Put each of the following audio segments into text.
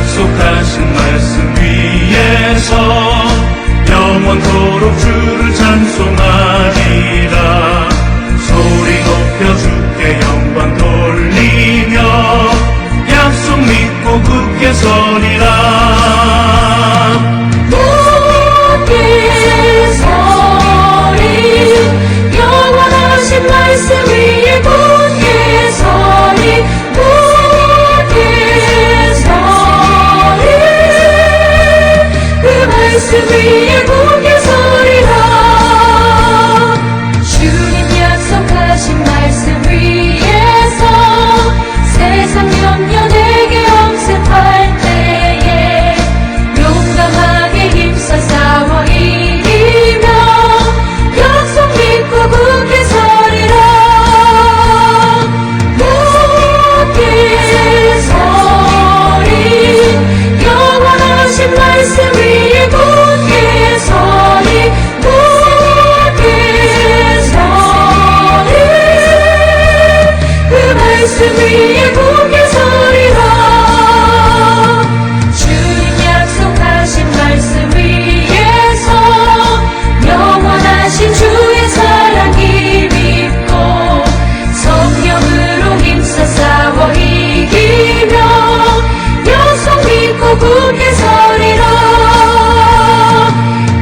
약속하신 말씀 위에서 영원토록 주를 찬송하리라. 소리 높여 주께 영광 돌리며 약속 믿고 굳게 서리라. 굳게 서리 영원하신 말씀 위에 굳게 서리 굳게 서리 그 말씀 위에 굳게 서리라. 주님 약속하신 말씀 위에서 세상 염려 내게 엄습할 때에 용감하게 힘써 싸워 이기며 약속 믿고 굳게 서리라. 굳게 서리 영원하신 말씀 위에 굳게 서리 굳게 서리 그 말씀 위에 굳게 서리라. 주님 약속하신 말씀 위에서 영원하신 주의 사랑 힘입고 성령으로 힘써 싸워 이기며 약속 믿고 굳게 서리라.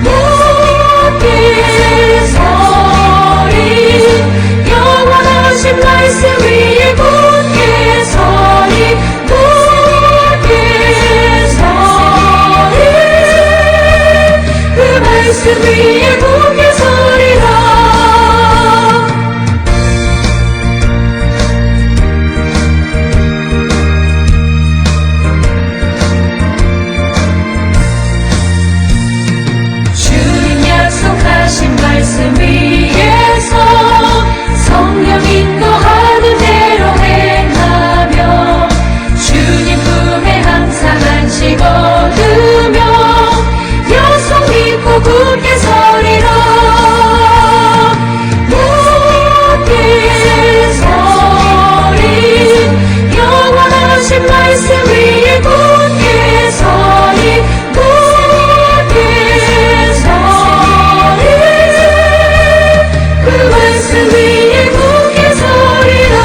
굳게 서리 영원하신 말씀 위에 굳게 서리 굳게 서리 그 말씀 위에 굳게 서리라. 주님 약속하신 말씀 위에서 성령 인도하는 대로 행하며 주님 품에 항상 안식 얻으며 약속 믿고 굳게 서리라. 굳게 서리 영원하신 말씀 위에 굳게 서리 굳게 서리 그 말씀 위에 굳게 서리라.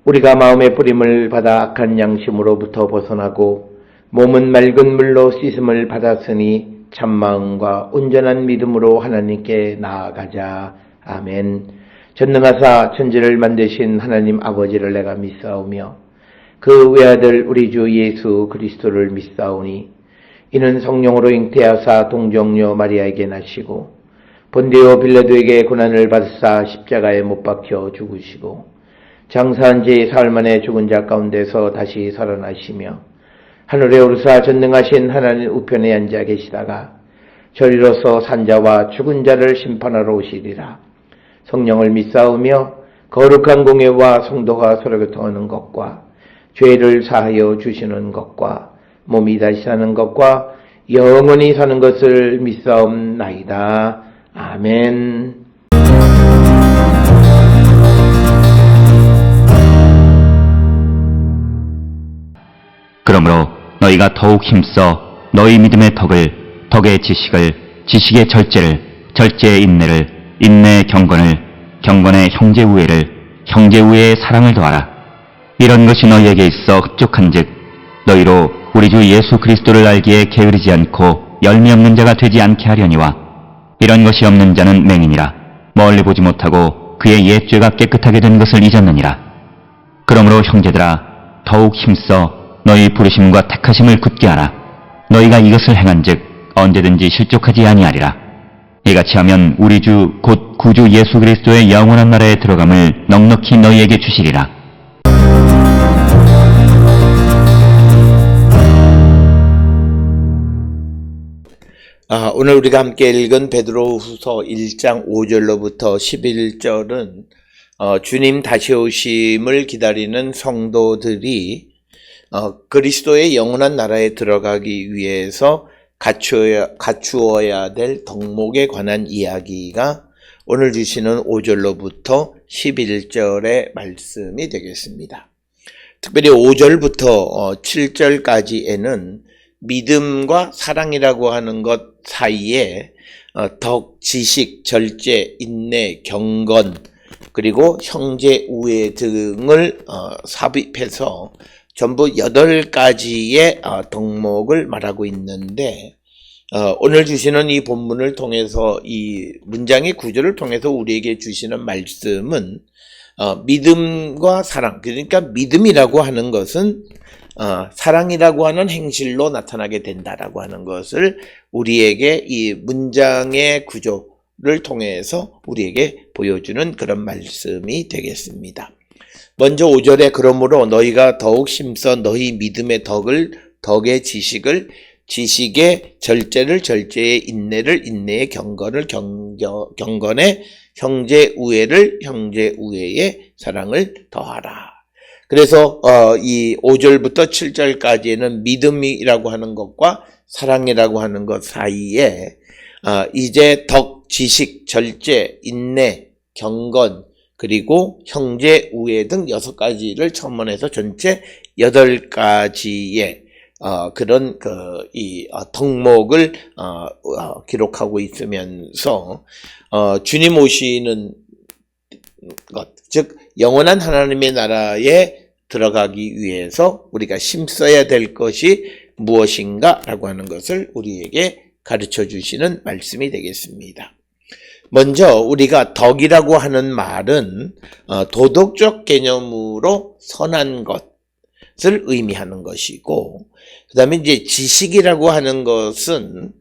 우리가 마음의 뿌림을 받아 악한 양심으로부터 벗어나고 몸은 맑은 물로 씻음을 받았으니 참마음과 온전한 믿음으로 하나님께 나아가자. 아멘. 전능하사 천지를 만드신 하나님 아버지를 내가 믿사오며 그 외아들 우리 주 예수 그리스도를 믿사오니 이는 성령으로 잉태하사 동정녀 마리아에게 나시고 본디오 빌라도에게 고난을 받으사 십자가에 못 박혀 죽으시고 장사한 지 사흘 만에 죽은 자 가운데서 다시 살아나시며 하늘에 오르사 전능하신 하나님 우편에 앉아 계시다가 저리로서 산자와 죽은 자를 심판하러 오시리라. 성령을 믿사오며 거룩한 공예와 성도가 서로 교통하는 것과 죄를 사하여 주시는 것과 몸이 다시 사는 것과 영원히 사는 것을 믿사옵나이다. 아멘. 그러므로 너희가 더욱 힘써 너희 믿음의 덕을, 덕의 지식을, 지식의 절제를, 절제의 인내를, 인내의 경건을, 경건의 형제 우애를, 형제 우애의 사랑을 더하라. 이런 것이 너희에게 있어 흡족한즉 너희로 우리 주 예수 그리스도를 알기에 게으르지 않고 열매 없는 자가 되지 않게 하려니와 이런 것이 없는 자는 맹인이라 멀리 보지 못하고 그의 옛 죄가 깨끗하게 된 것을 잊었느니라. 그러므로 형제들아 더욱 힘써 너희 부르심과 택하심을 굳게 하라. 너희가 이것을 행한즉 언제든지 실족하지 아니하리라. 이같이 하면 우리 주 곧 구주 예수 그리스도의 영원한 나라에 들어감을 넉넉히 너희에게 주시리라. 오늘 우리가 함께 읽은 베드로후서 1장 5절로부터 11절은 주님 다시 오심을 기다리는 성도들이 그리스도의 영원한 나라에 들어가기 위해서 갖추어야 될 덕목에 관한 이야기가 오늘 주시는 5절로부터 11절의 말씀이 되겠습니다. 특별히 5절부터 7절까지에는 믿음과 사랑이라고 하는 것 사이에 덕, 지식, 절제, 인내, 경건, 그리고 형제 우애 등을 삽입해서 전부 8가지의 덕목을 말하고 있는데 오늘 주시는 이 본문을 통해서 이 문장의 구조를 통해서 우리에게 주시는 말씀은 믿음과 사랑, 그러니까 믿음이라고 하는 것은 사랑이라고 하는 행실로 나타나게 된다라고 하는 것을 우리에게 이 문장의 구조를 통해서 우리에게 보여주는 그런 말씀이 되겠습니다. 먼저 5절에 그러므로 너희가 더욱 힘써 너희 믿음의 덕을, 덕의 지식을, 지식의 절제를, 절제의 인내를, 인내의 경건을, 경건의 형제 우애를, 형제 우애의 사랑을 더하라. 그래서 이 5절부터 7절까지는 믿음이라고 하는 것과 사랑이라고 하는 것 사이에 이제 덕, 지식, 절제, 인내, 경건, 그리고 형제 우애 등 6가지를 첨언해서 전체 8가지의 그런 이 덕목을 기록하고 있으면서 주님 오시는 것, 즉 영원한 하나님의 나라에 들어가기 위해서 우리가 힘써야 될 것이 무엇인가 라고 하는 것을 우리에게 가르쳐 주시는 말씀이 되겠습니다. 먼저 우리가 덕이라고 하는 말은 도덕적 개념으로 선한 것을 의미하는 것이고, 그 다음에 이제 지식이라고 하는 것은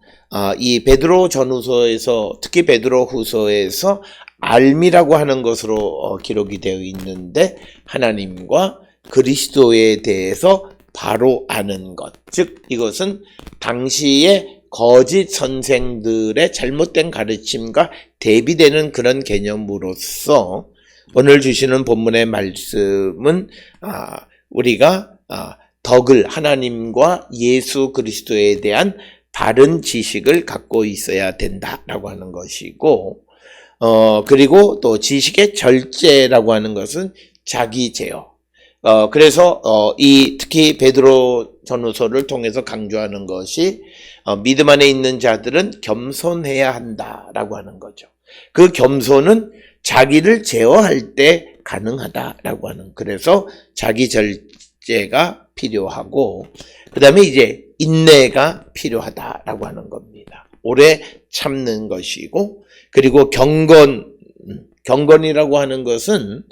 이 베드로 전후서에서, 특히 베드로 후서에서 알미라고 하는 것으로 기록이 되어 있는데 하나님과 그리스도에 대해서 바로 아는 것, 즉 이것은 당시에 거짓 선생들의 잘못된 가르침과 대비되는 그런 개념으로서 오늘 주시는 본문의 말씀은 우리가 덕을, 하나님과 예수 그리스도에 대한 바른 지식을 갖고 있어야 된다라고 하는 것이고, 그리고 또 지식의 절제라고 하는 것은 자기 제어. 그래서 특히 베드로 전후서를 통해서 강조하는 것이 믿음 안에 있는 자들은 겸손해야 한다라고 하는 거죠. 그 겸손은 자기를 제어할 때 가능하다라고 하는, 그래서 자기 절제가 필요하고, 그 다음에 이제 인내가 필요하다라고 하는 겁니다. 오래 참는 것이고, 그리고 경건이라고 하는 것은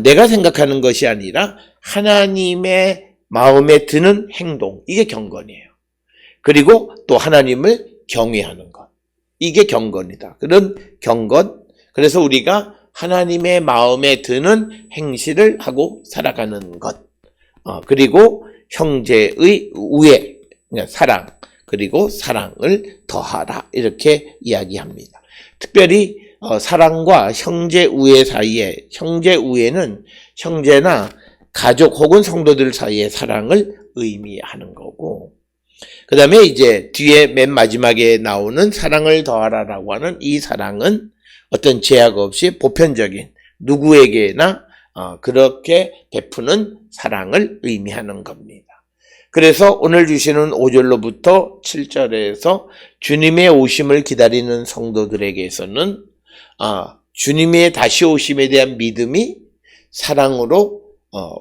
내가 생각하는 것이 아니라 하나님의 마음에 드는 행동, 이게 경건이에요. 그리고 또 하나님을 경외하는 것, 이게 경건이다. 그런 경건, 그래서 우리가 하나님의 마음에 드는 행실을 하고 살아가는 것, 그리고 형제의 우애, 사랑, 그리고 사랑을 더하라, 이렇게 이야기합니다. 특별히 사랑과 형제 우애 사이에, 형제 우애는 형제나 가족 혹은 성도들 사이의 사랑을 의미하는 거고, 그 다음에 이제 뒤에 맨 마지막에 나오는 사랑을 더하라라고 하는 이 사랑은 어떤 제약 없이 보편적인 누구에게나 그렇게 베푸는 사랑을 의미하는 겁니다. 그래서 오늘 주시는 5절로부터 7절에서 주님의 오심을 기다리는 성도들에게서는 주님의 다시 오심에 대한 믿음이 사랑으로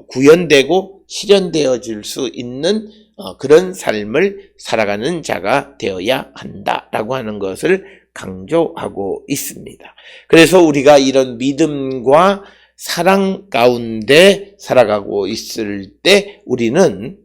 구현되고 실현되어질 수 있는 그런 삶을 살아가는 자가 되어야 한다라고 하는 것을 강조하고 있습니다. 그래서 우리가 이런 믿음과 사랑 가운데 살아가고 있을 때 우리는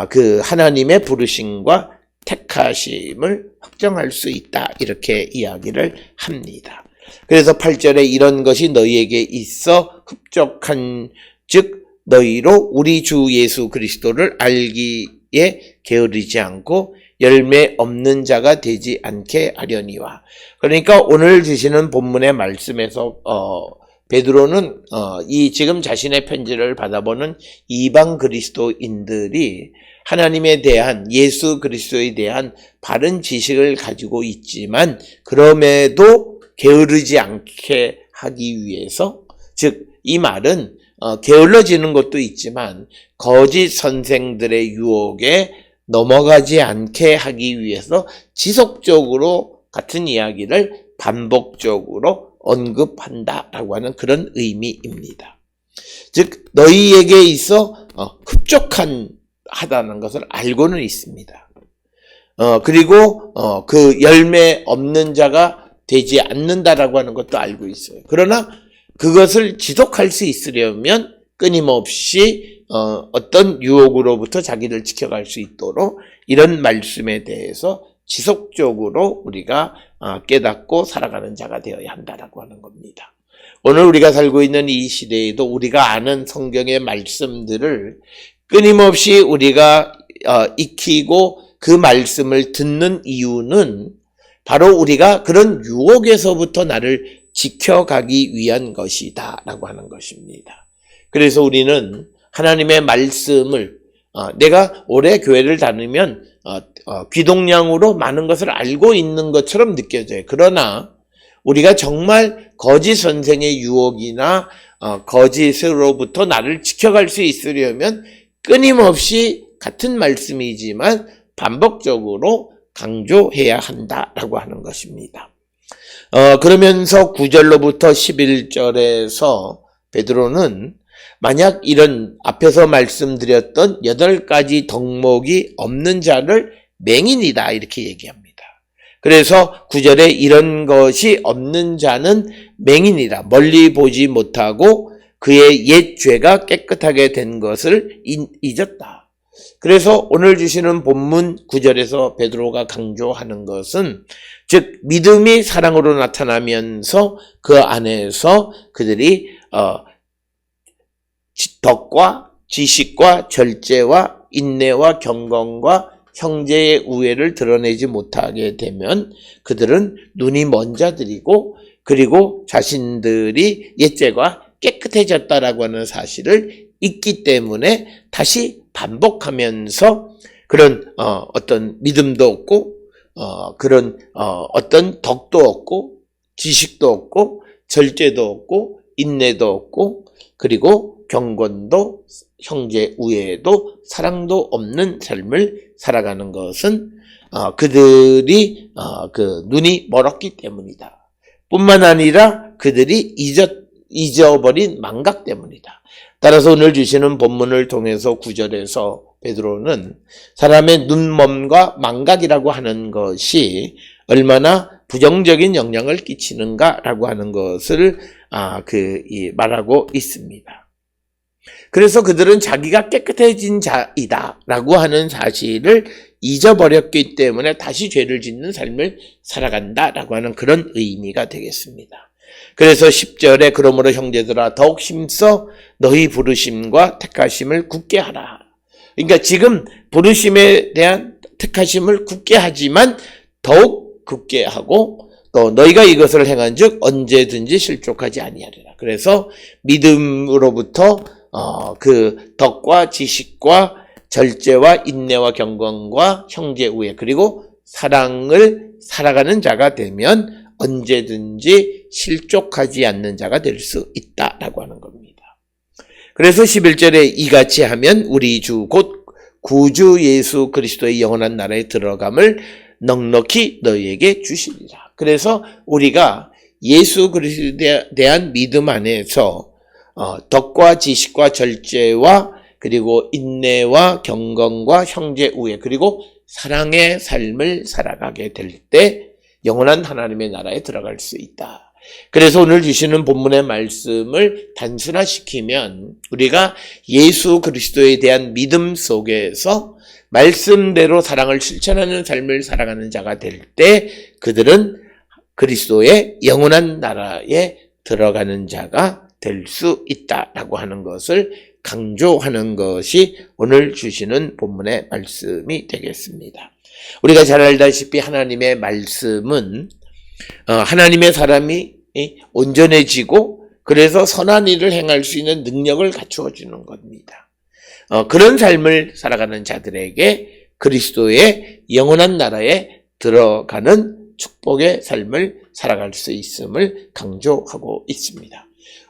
그 하나님의 부르심과 택하심을 확정할 수 있다, 이렇게 이야기를 합니다. 그래서 8절에 이런 것이 너희에게 있어 흡족한 즉 너희로 우리 주 예수 그리스도를 알기에 게으르지 않고 열매 없는 자가 되지 않게 하려니와. 그러니까 오늘 주시는 본문의 말씀에서 베드로는 이 지금 자신의 편지를 받아보는 이방 그리스도인들이 하나님에 대한, 예수 그리스도에 대한 바른 지식을 가지고 있지만 그럼에도 게으르지 않게 하기 위해서, 즉 이 말은 게을러지는 것도 있지만 거짓 선생들의 유혹에 넘어가지 않게 하기 위해서 지속적으로 같은 이야기를 반복적으로 언급한다라고 하는 그런 의미입니다. 즉 너희에게 있어 흡족하다는 것을 알고는 있습니다. 그리고 그 열매 없는 자가 되지 않는다라고 하는 것도 알고 있어요. 그러나 그것을 지속할 수 있으려면 끊임없이 어떤 유혹으로부터 자기를 지켜갈 수 있도록 이런 말씀에 대해서 지속적으로 우리가 깨닫고 살아가는 자가 되어야 한다라고 하는 겁니다. 오늘 우리가 살고 있는 이 시대에도 우리가 아는 성경의 말씀들을 끊임없이 우리가 익히고 그 말씀을 듣는 이유는 바로 우리가 그런 유혹에서부터 나를 지켜가기 위한 것이다 라고 하는 것입니다. 그래서 우리는 하나님의 말씀을 내가 오래 교회를 다니면 귀동량으로 많은 것을 알고 있는 것처럼 느껴져요. 그러나 우리가 정말 거짓 선생의 유혹이나 거짓으로부터 나를 지켜갈 수 있으려면 끊임없이 같은 말씀이지만 반복적으로 강조해야 한다라고 하는 것입니다. 그러면서 9절로부터 11절에서 베드로는 만약 이런 앞에서 말씀드렸던 8가지 덕목이 없는 자를 맹인이다 이렇게 얘기합니다. 그래서 9절에 이런 것이 없는 자는 맹인이다. 멀리 보지 못하고 그의 옛 죄가 깨끗하게 된 것을 잊었다. 그래서 오늘 주시는 본문 9절에서 베드로가 강조하는 것은 즉 믿음이 사랑으로 나타나면서 그 안에서 그들이 덕과 지식과 절제와 인내와 경건과 형제의 우애를 드러내지 못하게 되면 그들은 눈이 먼 자들이고 그리고 자신들이 옛죄가 깨끗해졌다라고 하는 사실을 잊기 때문에 다시 반복하면서 그런 어떤 믿음도 없고 그런 어떤 덕도 없고 지식도 없고 절제도 없고 인내도 없고 그리고 경건도 형제 우애도 사랑도 없는 삶을 살아가는 것은 그들이 그 눈이 멀었기 때문이다. 뿐만 아니라 그들이 잊어버린 망각 때문이다. 따라서 오늘 주시는 본문을 통해서 9절에서 베드로는 사람의 눈먼과 망각이라고 하는 것이 얼마나 부정적인 영향을 끼치는가라고 하는 것을 말하고 있습니다. 그래서 그들은 자기가 깨끗해진 자이다라고 하는 사실을 잊어버렸기 때문에 다시 죄를 짓는 삶을 살아간다라고 하는 그런 의미가 되겠습니다. 그래서 10절에 그러므로 형제들아 더욱 힘써 너희 부르심과 택하심을 굳게 하라. 그러니까 지금 부르심에 대한 택하심을 굳게 하지만 더욱 굳게 하고 또 너희가 이것을 행한즉 언제든지 실족하지 아니하리라. 그래서 믿음으로부터 그 덕과 지식과 절제와 인내와 경건과 형제 우애 그리고 사랑을 살아가는 자가 되면 언제든지 실족하지 않는 자가 될 수 있다라고 하는 겁니다. 그래서 11절에 이같이 하면 우리 주 곧 구주 예수 그리스도의 영원한 나라에 들어감을 넉넉히 너희에게 주시리라. 그래서 우리가 예수 그리스도에 대한 믿음 안에서 덕과 지식과 절제와 그리고 인내와 경건과 형제 우애 그리고 사랑의 삶을 살아가게 될 때 영원한 하나님의 나라에 들어갈 수 있다. 그래서 오늘 주시는 본문의 말씀을 단순화시키면 우리가 예수 그리스도에 대한 믿음 속에서 말씀대로 사랑을 실천하는 삶을 살아가는 자가 될 때 그들은 그리스도의 영원한 나라에 들어가는 자가 될 수 있다라고 하는 것을 강조하는 것이 오늘 주시는 본문의 말씀이 되겠습니다. 우리가 잘 알다시피 하나님의 말씀은 하나님의 사람이 온전해지고 그래서 선한 일을 행할 수 있는 능력을 갖추어 주는 겁니다. 그런 삶을 살아가는 자들에게 그리스도의 영원한 나라에 들어가는 축복의 삶을 살아갈 수 있음을 강조하고 있습니다.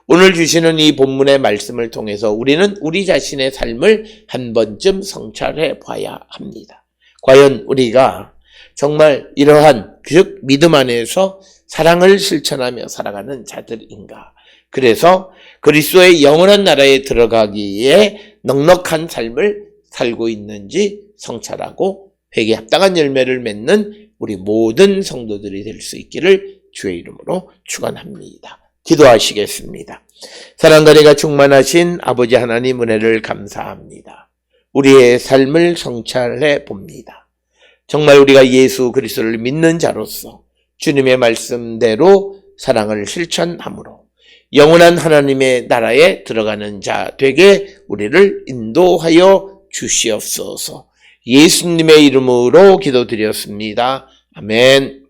오늘 주시는 이 본문의 말씀을 통해서 우리는 우리 자신의 삶을 한 번쯤 성찰해 봐야 합니다. 과연 우리가 정말 이러한 즉 믿음 안에서 사랑을 실천하며 살아가는 자들인가? 그래서 그리스도의 영원한 나라에 들어가기에 넉넉한 삶을 살고 있는지 성찰하고 회개에 합당한 열매를 맺는 우리 모든 성도들이 될 수 있기를 주의 이름으로 축원합니다. 기도하시겠습니다. 사랑과 은혜가 충만하신 아버지 하나님 은혜를 감사합니다. 우리의 삶을 성찰해 봅니다. 정말 우리가 예수 그리스도를 믿는 자로서 주님의 말씀대로 사랑을 실천함으로 영원한 하나님의 나라에 들어가는 자 되게 우리를 인도하여 주시옵소서. 예수님의 이름으로 기도드렸습니다. 아멘.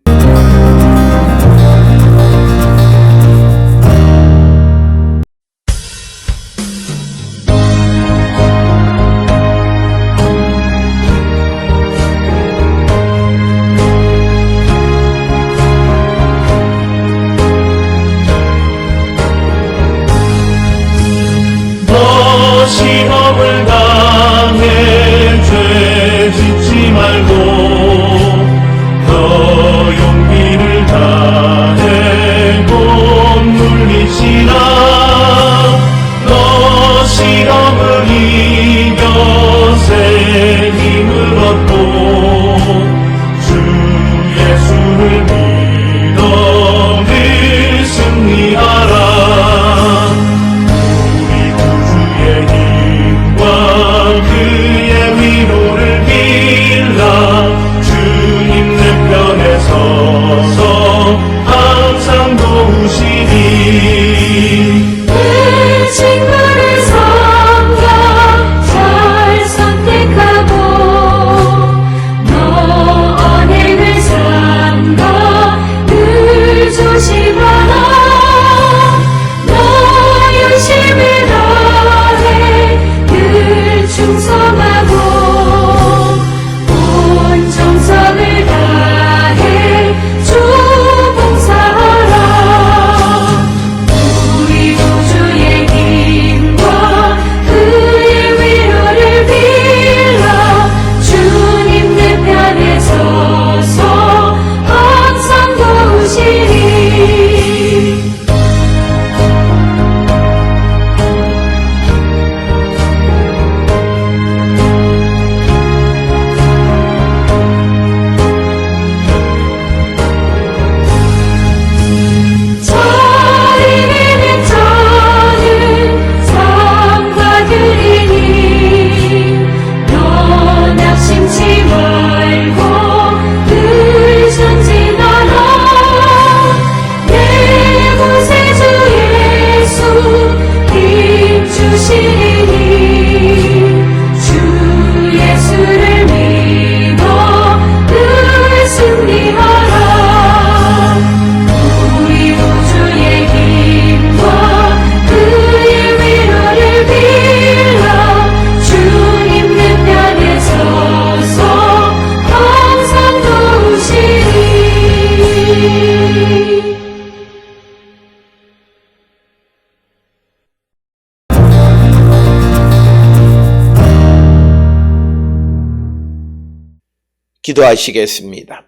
시험을 당해 죄 짓지 말고 기도하시겠습니다.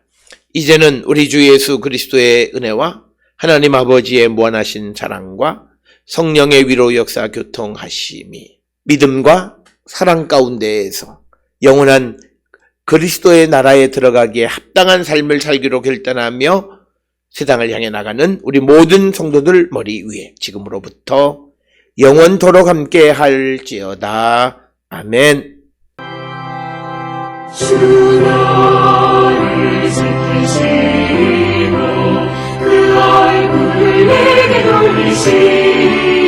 이제는 우리 주 예수 그리스도의 은혜와 하나님 아버지의 무한하신 사랑과 성령의 위로 역사 교통하심이 믿음과 사랑 가운데에서 영원한 그리스도의 나라에 들어가기에 합당한 삶을 살기로 결단하며 세상을 향해 나가는 우리 모든 성도들 머리 위에 지금으로부터 영원토록 함께 할지어다. 아멘. 주 나를 지키시고 그 얼굴을 내게 돌리시고